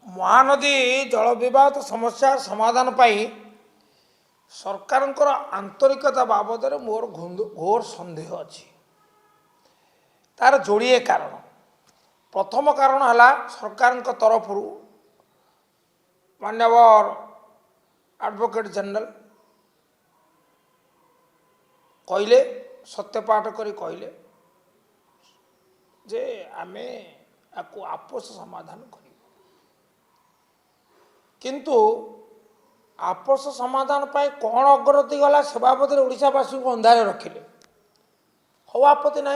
महानदी जल विवाद समस्या समाधान पाई सरकार आंतरिकता बाबद मोर घोर सन्देह अच्छी तार जोड़िए कारण। प्रथम कारण है सरकार तरफ माननीय एडवोकेट जनरल कहले सत्यपाठ करी कहले जे आमे आपको आपस समाधान कर किंतु आपस समाधान पाई कौन अग्रगति गला से बाबद ओडावासी को अंधारे रखिले हो आपत्ति ना।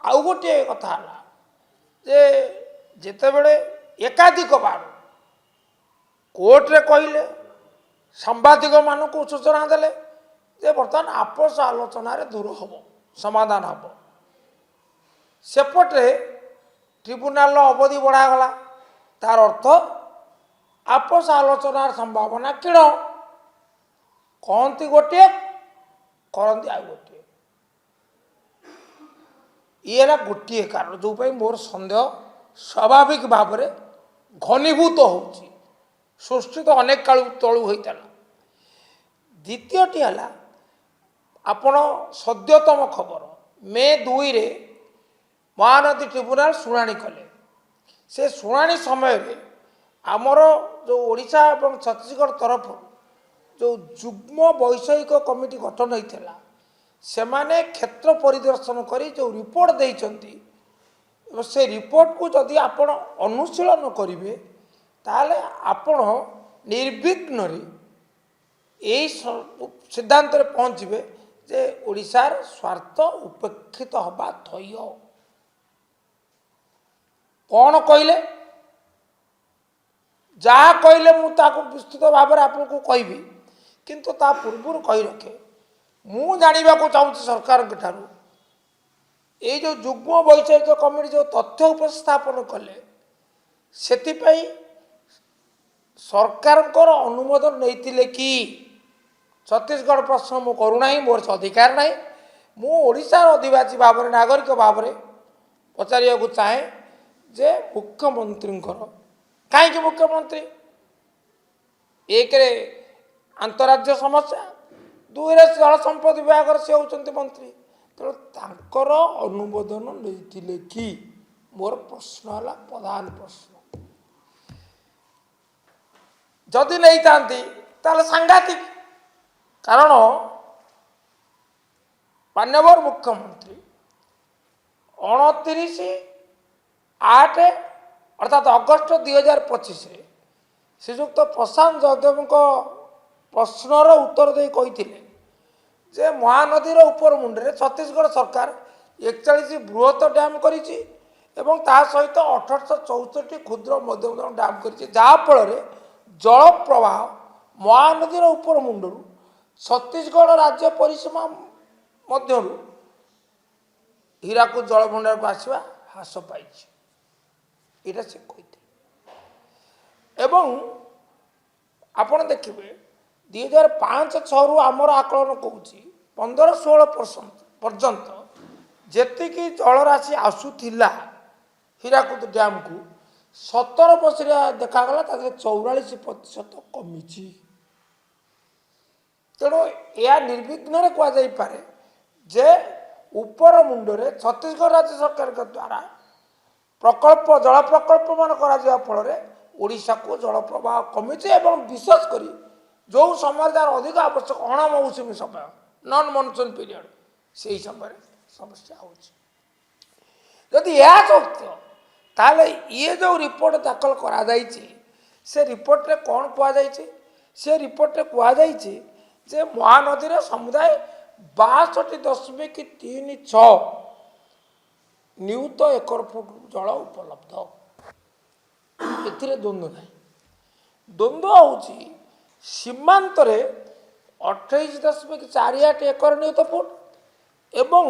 आउ गोटे कथा जे जिते बड़े एकाधिक बार कोर्टे कहले सांबादिक मान को सूचना देले जे बर्तमान आपस आलोचना दूर हम समाधान हम सेपटे ट्रिब्यूनाल अवधि बढ़ागला तार अर्थ आपस आलोचनार संभावना किण कहती गोटे करती आ गोटे ये गोटे कारण जो मोर सन्देह स्वाभाविक भाव में घनीभूत होची सृष्टि तो अनेक काल तलू होता। द्वितीयटी है आपण सद्यतम खबर मे 2 रे महानदी ट्रिब्यूनाल शुणाणी कले से शुणाणी समय आमर जो ओडिशा और छत्तीसगढ़ तरफ जो जुग्म वैषयिक कमिटी गठन होता से माने क्षेत्र परिदर्शन करी जो रिपोर्ट देइचंती से रिपोर्ट को जदि आपण अनुशीलन करेंगे ताले आपण निर्विघ्न यही सिद्धांत पहुँचे जे ओडिशार स्वार्थ उपेक्षित हवा थय। कौन कहले जहाँ कहले मुझे विस्तृत भाव में आपको कहबी किंतु ता पूर्व कही रखे मु जाना चाहूँ सरकार ठारू ये जो जुग्म वैषयिक कमिटी जो तथ्य उपस्थापन कले से सरकार अनुमोदन नहीं कि छत्तीसगढ़ प्रश्न मु करूना मोर से अधिकार ना मुशार अधिवासी भाव में नागरिक भाव में पचार चाहे जे मुख्यमंत्री कहीं मुख्यमंत्री एक अंतराज्य समस्या 2 जल संपद विभाग से होती मंत्री तेणु तांकर अनुमोदन नहीं कि मोर प्रश्न है प्रधान प्रश्न जदि नहीं था सांघातिक कारण माननीय मुख्यमंत्री 29/8 अर्थात अगस्ट 2025 श्रीजुक्त प्रशांत जयदेव प्रश्नर उत्तर दे कही जे महानदीर उपर मुंडे छत्तीसगढ़ सरकार 41 बृहत डैम कर सहित 1864 क्षुद्र मध्यम डैम कर जल प्रवाह महानदीर उपर मुंडू छत्तीसगढ़ राज्य परिसीमा मध्य हीराकुद जल भंडार को आसवा ह्रास पाई यहाँ से कहते एवं आपण देखिए 2005-6 रु आमर आकलन कौन 15-16% पर्यंत जी जलराशि आसूला हीराकुद डैम को 17 वर्षिया देखागला 44% कमी तेणु यह निर्विघ्न कहुपे जे उपर मुंडे छत्तीसगढ़ राज्य सरकार के द्वारा प्रकल्प जल प्रकल्प मान करा फल ओडिशा को जल प्रवाह कमी विशेषकर जो समय तार अधिक आवश्यक अण मौसुमी समय नॉन मनसून पीरियड से समय समस्या होती यह सत्य ताले ये जो रिपोर्ट दाखल करा से रिपोर्ट रे कौन कहुई से रिपोर्ट रे कहुई जे महानदी समुदाय 62.36 नियुत एकर फुट जल उपलब्ध ए द्वंद्व ना द्वंद्व हूँ सीमांत 28.48 एकर नियुत फुट एवं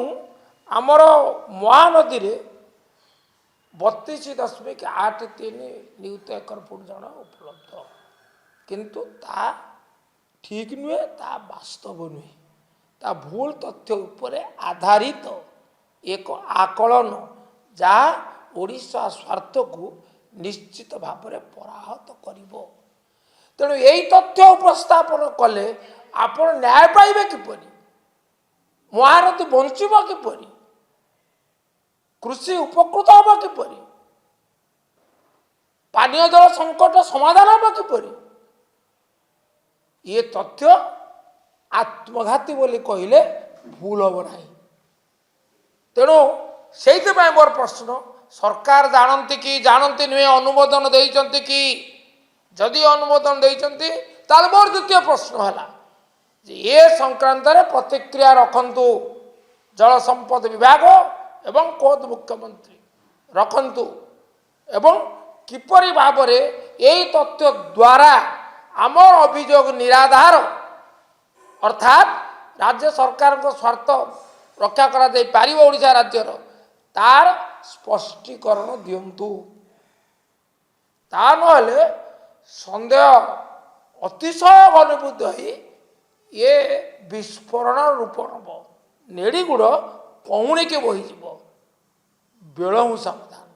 आमर महानदी 32.83 नियुत एकर फुट जल उपलब्ध किंतु ता ठीक नुहे ता वास्तव नुहे ता भूल तथ्य उपरे आधारित एक आकलन जहाँ ओडिशा स्वार्थ को निश्चित भाव में पराहत करिब। तेणु यही तथ्य उपस्थापन कले आपण न्याय पाइबे किपरि, महानदी बंचिब किपरि, कृषि उपकृत हम किपरि, पानीय जल संकट समाधान हम किपरि, ये तथ्य आत्मघाती बोली कहले भूल हम ना। तेणु से मोर प्रश्न, सरकार जानती कि जानती नुहे अनुमोदन देइचंती कि, जदि अनुमोदन देइचंती ताल मोर द्वितीय प्रश्न है जे ये संक्रांत रे प्रतिक्रिया रखंतु जल संपद विभाग एवं खोद मुख्यमंत्री रखंतु एवं किपरि भाव रे यही तथ्य द्वारा आमर अभियोग निराधार अर्थात राज्य सरकार को स्वार्थ रक्षा करा दे पारिब ओडिशा राज्यर तार स्पष्टीकरण दियंतु। ता नहले संदेह अतिशय घनीभूत होई ये विस्फोरण रूप नब, नेड़ीगुड़ कौणी के बहीज बेलू सावधान।